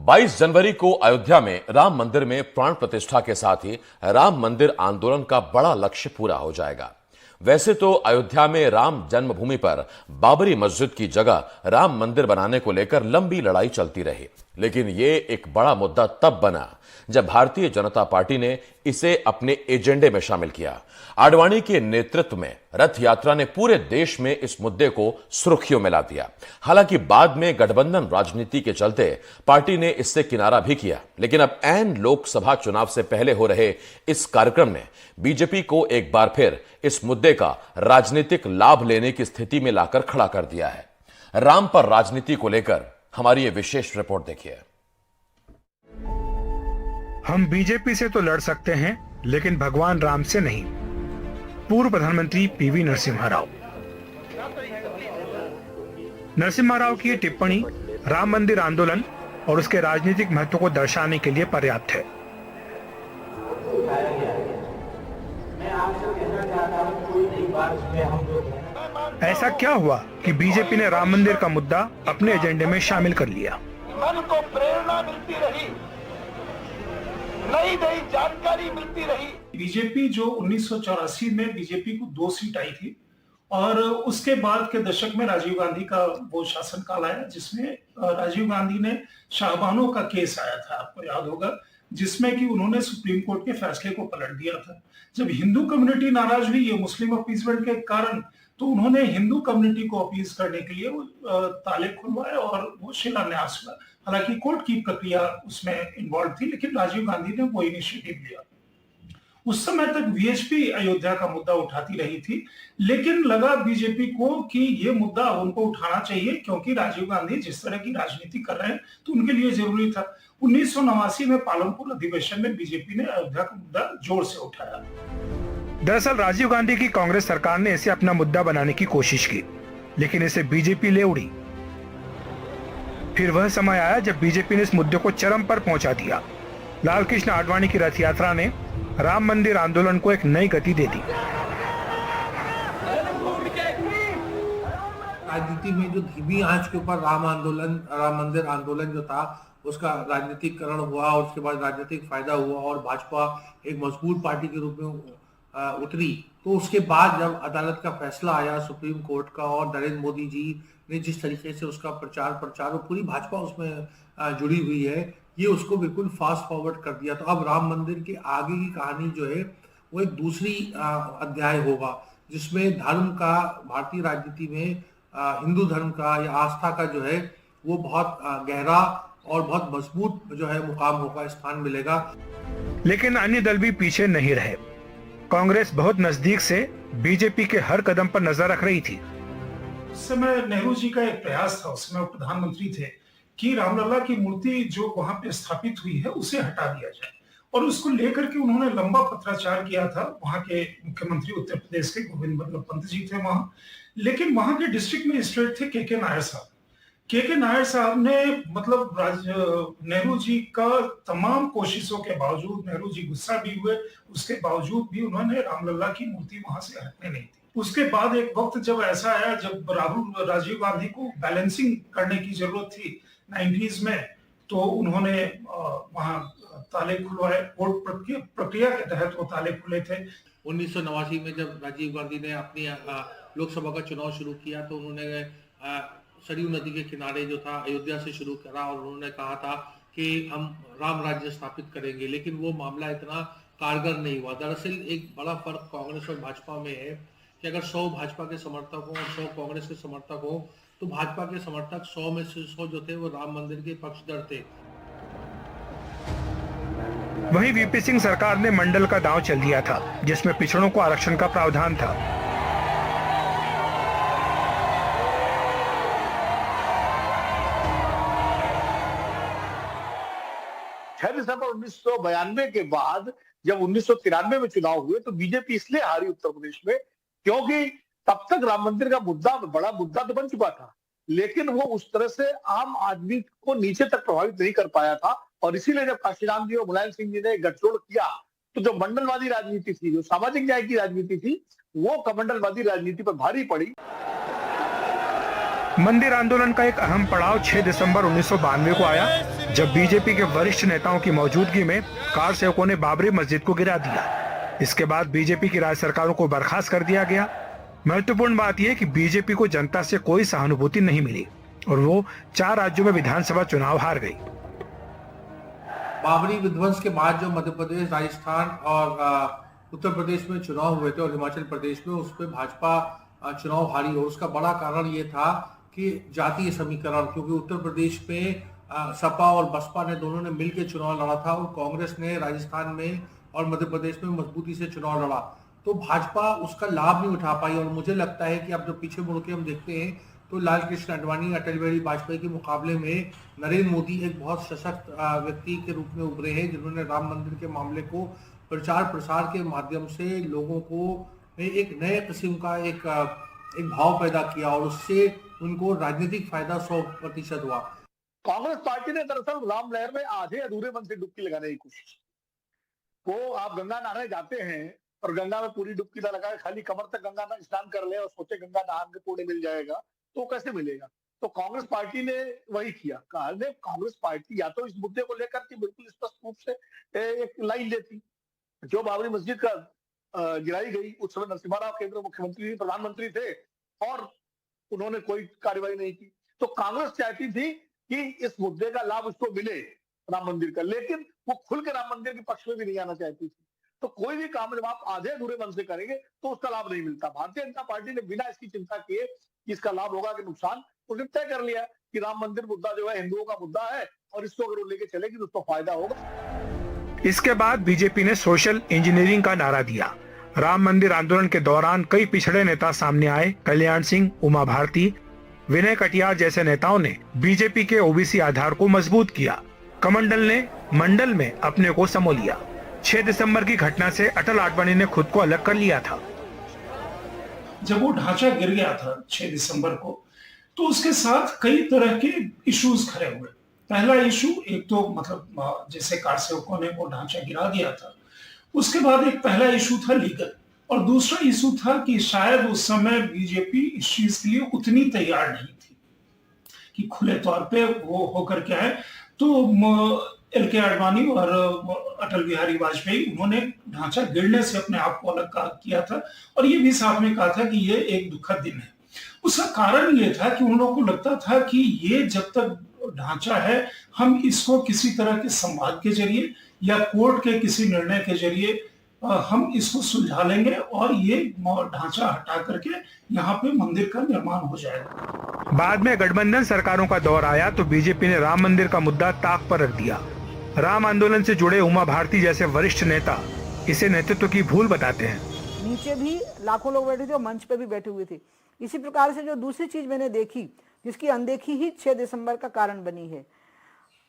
22 जनवरी को अयोध्या में राम मंदिर में प्राण प्रतिष्ठा के साथ ही राम मंदिर आंदोलन का बड़ा लक्ष्य पूरा हो जाएगा। वैसे तो अयोध्या में राम जन्मभूमि पर बाबरी मस्जिद की जगह राम मंदिर बनाने को लेकर लंबी लड़ाई चलती रही, लेकिन ये एक बड़ा मुद्दा तब बना जब भारतीय जनता पार्टी ने इसे अपने एजेंडे में शामिल किया। आडवाणी के नेतृत्व में रथ यात्रा ने पूरे देश में इस मुद्दे को सुर्खियों में ला दिया। हालांकि बाद में गठबंधन राजनीति के चलते पार्टी ने इससे किनारा भी किया, लेकिन अब ऐन लोकसभा चुनाव से पहले हो रहे इस कार्यक्रम ने बीजेपी को एक बार फिर इस मुद्दे का राजनीतिक लाभ लेने की स्थिति में लाकर खड़ा कर दिया है। राम पर राजनीति को लेकर हमारी ये विशेष रिपोर्ट देखिए। हम बीजेपी से तो लड़ सकते हैं, लेकिन भगवान राम से नहीं। पूर्व प्रधानमंत्री पीवी नरसिम्हा राव। नरसिम्हा राव की ये टिप्पणी राम मंदिर आंदोलन और उसके राजनीतिक महत्व को दर्शाने के लिए पर्याप्त है। ऐसा क्या हुआ कि बीजेपी ने राम मंदिर का मुद्दा अपने एजेंडे में शामिल कर लिया? मन को प्रेरणा मिलती रही, नई नई जानकारी मिलती रही। बीजेपी जो 1984 में बीजेपी को 2 सीट आई थी और उसके बाद के दशक में राजीव गांधी का वो शासनकाल आया, जिसमें राजीव गांधी ने शाहबानो का केस आया था, आपको याद होगा, जिसमें कि उन्होंने सुप्रीम कोर्ट के फैसले को पलट दिया था। जब हिंदू कम्युनिटी नाराज हुई है मुस्लिम अपीसमेंट के कारण, तो उन्होंने हिंदू कम्युनिटी को अपीज करने के लिए ताले खुलवाए और वो शिलान्यास हुआ। हालांकि कोर्ट की प्रक्रिया उसमें इन्वॉल्व थी, लेकिन राजीव गांधी ने वो इनिशिएटिव लिया। उस समय तक वीएचपी अयोध्या का मुद्दा उठाती रही थी, लेकिन लगा बीजेपी को कि ये मुद्दा उनको उठाना चाहिए, क्योंकि राजीव गांधी जिस तरह की राजनीति कर रहे हैं तो उनके लिए जरूरी था। 1989 में पालमपुर अधिवेशन में बीजेपी ने अयोध्या का मुद्दा जोर से उठाया। दरअसल राजीव गांधी की कांग्रेस सरकार ने इसे अपना मुद्दा बनाने की कोशिश की, लेकिन इसे बीजेपी ले उड़ी। फिर वह समय आया जब बीजेपी ने इस मुद्दे को चरम पर पहुंचा दिया। लाल कृष्ण आडवाणी की रथ यात्रा ने राम मंदिर आंदोलन को एक नई गति दे दी। राजनीति में जो धीमी आंच के ऊपर राम मंदिर आंदोलन जो था, उसका राजनीतिकरण हुआ और उसके बाद राजनीतिक फायदा हुआ और भाजपा एक मजबूत पार्टी के रूप में उतरी। तो उसके बाद जब अदालत का फैसला आया सुप्रीम कोर्ट का, और नरेंद्र मोदी जी ने जिस तरीके से उसका प्रचार और पूरी भाजपा उसमें जुड़ी हुई है, ये उसको बिल्कुल फास्ट फॉरवर्ड कर दिया। तो अब राम मंदिर के आगे की कहानी जो है वो एक दूसरी अध्याय होगा, जिसमें धर्म का, भारतीय राजनीति में हिंदू धर्म का या आस्था का जो है वो बहुत गहरा और बहुत मजबूत जो है मुकाम होगा, स्थान मिलेगा। लेकिन अन्य दल भी पीछे नहीं रहे। कांग्रेस बहुत नजदीक से बीजेपी के हर कदम पर नजर रख रही थी। उस समय नेहरू जी का एक प्रयास था, उस समय प्रधानमंत्री थे, कि रामलला की मूर्ति जो वहां पे स्थापित हुई है उसे हटा दिया जाए, और उसको लेकर के उन्होंने लंबा पत्राचार किया था। वहां के मुख्यमंत्री उत्तर प्रदेश के गोविंद बल्लभ पंत जी थे वहां, लेकिन वहां के डिस्ट्रिक्ट मजिस्ट्रेट थे के नायर साहब। के नायर साहब ने मतलब नेहरू जी का तमाम कोशिशों के बावजूद, नेहरू जी गुस्सा भी हुए, उसके बावजूद भी उन्होंने रामलला की मूर्ति वहां से हटने नहीं दी। उसके बाद एक वक्त जब ऐसा आया जब राजीव गांधी को बैलेंसिंग करने की जरूरत थी 90s में, तो उन्होंने वहां ताले खुलवाए। कोर्ट प्रक्रिया के तहत वो ताले खुले थे। 1989 में जब राजीव गांधी ने अपनी लोकसभा का चुनाव शुरू किया, तो उन्होंने सरयू नदी के किनारे जो था अयोध्या से शुरू करा और उन्होंने कहा था कि हम राम राज्य स्थापित करेंगे, लेकिन वो मामला इतना कारगर नहीं हुआ। दरअसल एक बड़ा फर्क कांग्रेस और भाजपा में है कि अगर 100 भाजपा के समर्थक हों और 100 कांग्रेस के समर्थक हों, तो भाजपा के समर्थक 100 में से 100 जो थे वो राम मंदिर के पक्षधर थे। वहीं वीपी सिंह सरकार ने मंडल का दांव चल दिया था, जिसमें पिछड़ों को आरक्षण का प्रावधान था। 6 दिसंबर 1992 के बाद जब 1993 में चुनाव हुए तो बीजेपी इसलिए हारी उत्तर प्रदेश में, क्योंकि तब तक राम मंदिर का मुद्दा बड़ा मुद्दा तो बन चुका था, लेकिन वो उस तरह से आम आदमी को नीचे तक प्रभावित नहीं कर पाया था। और इसीलिए जब काशीराम जी और मुलायम सिंह जी ने गठजोड़ किया, तो जो मंडलवादी राजनीति थी, जो सामाजिक न्याय की राजनीति थी, वो कमंडलवादी राजनीति पर भारी पड़ी। मंदिर आंदोलन का एक अहम पड़ाव 6 दिसंबर 1992 को आया, जब बीजेपी के वरिष्ठ नेताओं की मौजूदगी में कार सेवकों ने बाबरी मस्जिद को गिरा दिया। इसके बाद बीजेपी की राज्य सरकारों को बर्खास्त कर दिया गया। महत्वपूर्ण बात यह कि बीजेपी को जनता से कोई सहानुभूति नहीं मिली और वो 4 राज्यों में विधानसभा चुनाव हार गई। बाबरी विध्वंस के बाद जो मध्य प्रदेश, राजस्थान और उत्तर प्रदेश में चुनाव हुए थे और हिमाचल प्रदेश में, उस पर भाजपा चुनाव हारी। और उसका बड़ा कारण ये था कि जातीय समीकरण, क्योंकि उत्तर प्रदेश में सपा और बसपा ने दोनों ने मिलकर चुनाव लड़ा था और कांग्रेस ने राजस्थान में और मध्य प्रदेश में मजबूती से चुनाव लड़ा, तो भाजपा उसका लाभ नहीं उठा पाई। और मुझे लगता है कि अब जब पीछे मुड़ के हम देखते हैं तो लाल कृष्ण आडवाणी, अटल बिहारी वाजपेयी के मुकाबले में नरेंद्र मोदी एक बहुत सशक्त व्यक्ति के रूप में उभरे हैं, जिन्होंने राम मंदिर के मामले को प्रचार प्रसार के माध्यम से लोगों को एक नए किस्म का एक भाव पैदा किया और उससे उनको राजनीतिक फायदा 100% हुआ। कांग्रेस पार्टी ने दरअसल राम लहर में आधे अधूरे मन से डुबकी लगाने की कोशिश की। वो आप गंगा नहाने जाते हैं और गंगा में पूरी डुबकी न लगाए, खाली कमर तक गंगा स्नान कर ले और सोचे गंगा नहान के पुण्य मिल जाएगा, तो कैसे मिलेगा? तो कांग्रेस पार्टी ने वही किया। कांग्रेस पार्टी या तो इस मुद्दे को लेकर के बिल्कुल स्पष्ट रूप से एक लाइन लेती। जो बाबरी मस्जिद का गिराई गई, उस समय नरसिम्हा राव केंद्र मुख्यमंत्री, प्रधानमंत्री थे और उन्होंने कोई कार्रवाई नहीं की। तो कांग्रेस चाहती थी कि इस मुद्दे का लाभ उसको मिले राम मंदिर का, लेकिन वो खुल के राम मंदिर के पक्ष में भी नहीं आना चाहती थी। तो कोई भी काम जब आप आधे अधूरे मन से करेंगे तो उसका लाभ नहीं मिलता। भारतीय जनता पार्टी ने बिना इसकी चिंता किए कि इसका लाभ होगा कि नुकसान, उसने तय कर लिया कि राम मंदिर मुद्दा जो है हिंदुओं का मुद्दा है और इसको अगर वो लेके चलेगी तो उसको फायदा होगा। इसके बाद बीजेपी ने सोशल इंजीनियरिंग का नारा दिया। राम मंदिर आंदोलन के दौरान कई पिछड़े नेता सामने आए। कल्याण सिंह, उमा भारती, विनय कटियार जैसे नेताओं ने बीजेपी के ओबीसी आधार को मजबूत किया। कमंडल ने मंडल में अपने को समो लिया। 6 दिसंबर की घटना से अटल आडवाणी ने खुद को अलग कर लिया था। जब वो ढांचा गिर गया था 6 दिसंबर को, तो उसके साथ कई तरह के इश्यूज खड़े हुए। पहला इशू, एक तो मतलब जैसे कार सेवकों ने वो ढांचा गिरा दिया था, उसके बाद एक पहला इशू था लीगल, और दूसरा इशू था कि शायद उस समय बीजेपी इस चीज के लिए उतनी तैयार नहीं थी कि खुले तौर पे वो होकर के आए। तो एल.के. आडवाणी और अटल बिहारी वाजपेयी, उन्होंने ढांचा गिरने से अपने आप को अलग किया था और ये भी साथ में कहा था कि ये एक दुखद दिन है। उसका कारण ये था कि उन लोगों को लगता था कि ये जब तक ढांचा है, हम इसको किसी तरह के संवाद के जरिए या कोर्ट के किसी निर्णय के जरिए हम इसको सुलझा लेंगे और ये ढांचा हटा करके यहाँ पे मंदिर का निर्माण हो जाएगा। बाद में गठबंधन सरकारों का दौर आया तो बीजेपी ने राम मंदिर का मुद्दा ताक पर रख दिया। राम आंदोलन से जुड़े उमा भारती जैसे वरिष्ठ नेता इसे नेतृत्व की भूल बताते हैं। नीचे भी लाखों लोग बैठे थे और मंच पे भी बैठे हुए थे। इसी प्रकार से जो दूसरी चीज मैंने देखी, जिसकी अनदेखी ही 6 दिसंबर का कारण बनी है,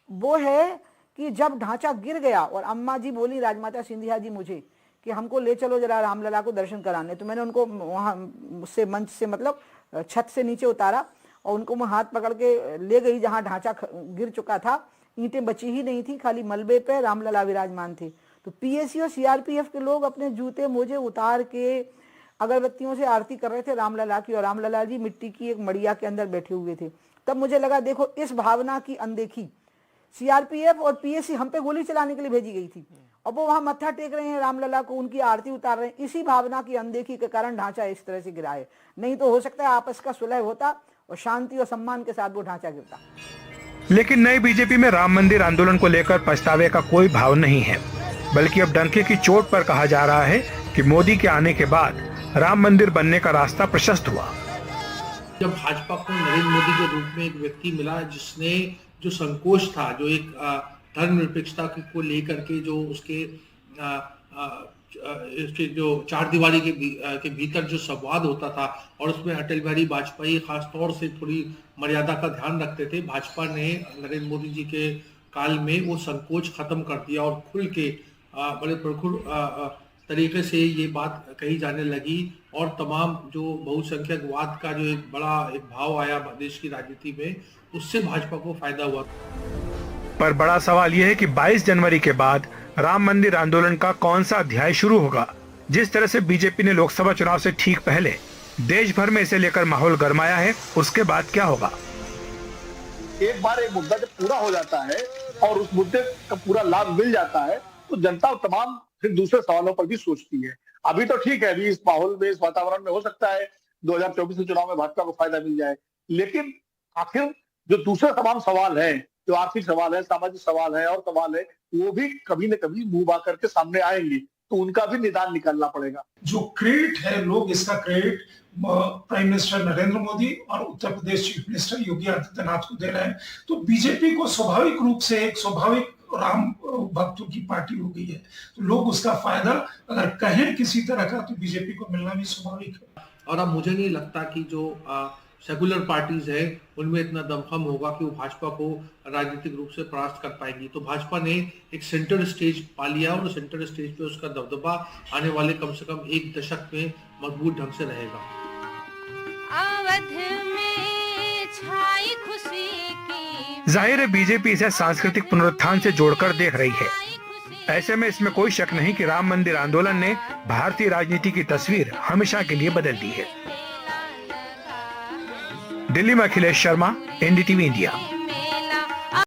वो है कि जब ढांचा गिर गया और अम्मा जी बोली, राजमाता सिंधिया जी, मुझे कि हमको ले चलो जरा रामलला को दर्शन कराने, तो मैंने उनको वहाँ उससे मंच से मतलब छत से नीचे उतारा और उनको मैं हाथ पकड़ के ले गई जहाँ ढांचा गिर चुका था। ईंटें बची ही नहीं थी, खाली मलबे पे रामलला विराजमान थे। तो पीएसी और सीआरपीएफ के लोग अपने जूते मोजे उतार के अगरबत्तियों से आरती कर रहे थे रामलला की, और रामलला जी मिट्टी की एक मड़िया के अंदर बैठे हुए थे। तब मुझे लगा, देखो इस भावना की अनदेखी, सीआरपीएफ और पीएसी हम पे गोली चलाने के लिए भेजी गई थी और वो वहां मत्था टेक रहे हैं रामलला को, उनकी आरती उतार रहे हैं। इसी भावना की अनदेखी के कारण ढांचा इस तरह से गिरा है। नहीं तो हो सकता है आपस का सुलह होता और शांति और सम्मान के साथ वो ढांचा गिरता। लेकिन नई बीजेपी में राम मंदिर आंदोलन को लेकर पछतावे का कोई भाव नहीं है, बल्कि अब डंके की चोट पर कहा जा रहा है कि मोदी के आने के बाद राम मंदिर बनने का रास्ता प्रशस्त हुआ। जब भाजपा को नरेंद्र मोदी के रूप में एक व्यक्ति मिला जिसने जो संकोच था, जो एक धर्मनिरपेक्षता को लेकर के जो उसके जो चार दीवारी के भीतर जो संवाद होता था, और उसमें अटल बिहारी वाजपेयी खास तौर से थोड़ी मर्यादा का ध्यान रखते थे, भाजपा ने नरेंद्र मोदी जी के काल में वो संकोच खत्म कर दिया और खुल के बड़े प्रखर तरीके से ये बात कही जाने लगी, और तमाम जो बहुसंख्यकवाद का जो एक बड़ा एक भाव आया देश की राजनीति में, उससे भाजपा को फायदा हुआ। पर बड़ा सवाल यह है कि 22 जनवरी के बाद राम मंदिर आंदोलन का कौन सा अध्याय शुरू होगा। जिस तरह से बीजेपी ने लोकसभा चुनाव से ठीक पहले देश भर में इसे लेकर माहौल गरमाया है, उसके बाद क्या होगा? एक बार एक मुद्दा जब पूरा हो जाता है और उस मुद्दे का पूरा लाभ मिल जाता है तो जनता तमाम फिर दूसरे सवालों पर भी सोचती है। अभी तो ठीक है, अभी इस माहौल में, इस वातावरण में हो सकता है 2024 के चुनाव में भाजपा को फायदा मिल जाए, लेकिन आखिर जो दूसरे तमाम सवाल हैं, जो आर्थिक सवाल है, सामाजिक सवाल है और सवाल है, वो भी कभी न कभी मुंह बा करके सामने आएंगे, तो उनका भी निदान निकालना पड़ेगा। जो क्रेडिट है, लोग इसका credit prime minister Narendra Modi और उत्तर प्रदेश चीफ मिनिस्टर योगी आदित्यनाथ को दे रहे हैं। तो बीजेपी को स्वाभाविक रूप से एक स्वाभाविक राम भक्तों की पार्टी हो गई है, तो लोग उसका फायदा अगर कहें किसी तरह का तो बीजेपी को मिलना भी स्वाभाविक है। और अब मुझे नहीं लगता कि जो सेकुलर पार्टीज है उनमें इतना दमखम होगा कि वो भाजपा को राजनीतिक रूप से परास्त कर पाएंगी। तो भाजपा ने एक सेंटर स्टेज पा लिया और सेंटर स्टेज पे उसका दबदबा आने वाले कम से कम एक दशक में मजबूत ढंग से रहेगा। अवध में छाई खुशी की जाहिर है बीजेपी इसे सांस्कृतिक पुनरुत्थान से जोड़कर देख रही है। ऐसे में इसमें कोई शक नहीं कि राम मंदिर आंदोलन ने भारतीय राजनीति की तस्वीर हमेशा के लिए बदल दी है। दिल्ली में अखिलेश शर्मा, एनडीटीवी इंडिया।